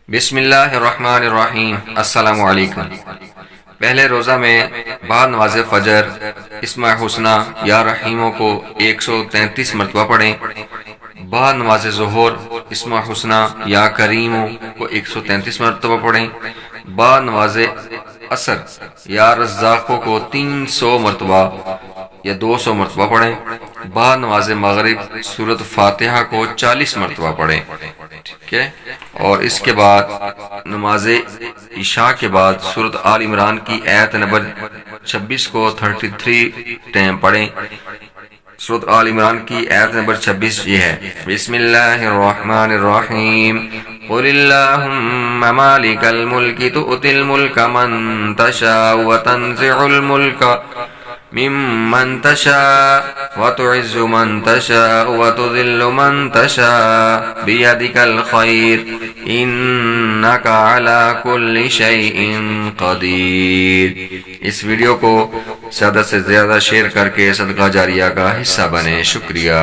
بسم اللہ الرحمن الرحیم۔ السلام علیکم۔ پہلے روزہ میں بعد نماز فجر اسماء حسنہ یا رحیموں کو 133 مرتبہ پڑھیں، بعد نماز ظہر اسماء حسنہ یا کریموں کو 133 مرتبہ پڑھیں، بعد نماز عصر یا رزاقوں کو 300 مرتبہ یا 200 مرتبہ پڑھیں، بعد نماز مغرب سورۃ فاتحہ کو 40 مرتبہ پڑھیں، ٹھیک ہے، اور اس کے بعد نماز عشاء کے بعد سورۃ آل عمران کی آیت نمبر 26 کو 33 ٹائم پڑھیں۔ سورۃ آل عمران کی آیت نمبر 26 یہ ہے: بسم اللہ الرحمن الرحیم، قل اللہم مالک الملک تؤتی الملک من تشاء وتنزع الملک ممن تشاء وتعز من تشاء وتذل من تشاء بیدک الخیر انک علی کل شیء قدیر۔ اس ویڈیو کو زیادہ سے زیادہ شیئر کر کے صدقہ جاریہ کا حصہ بنیں۔ شکریہ۔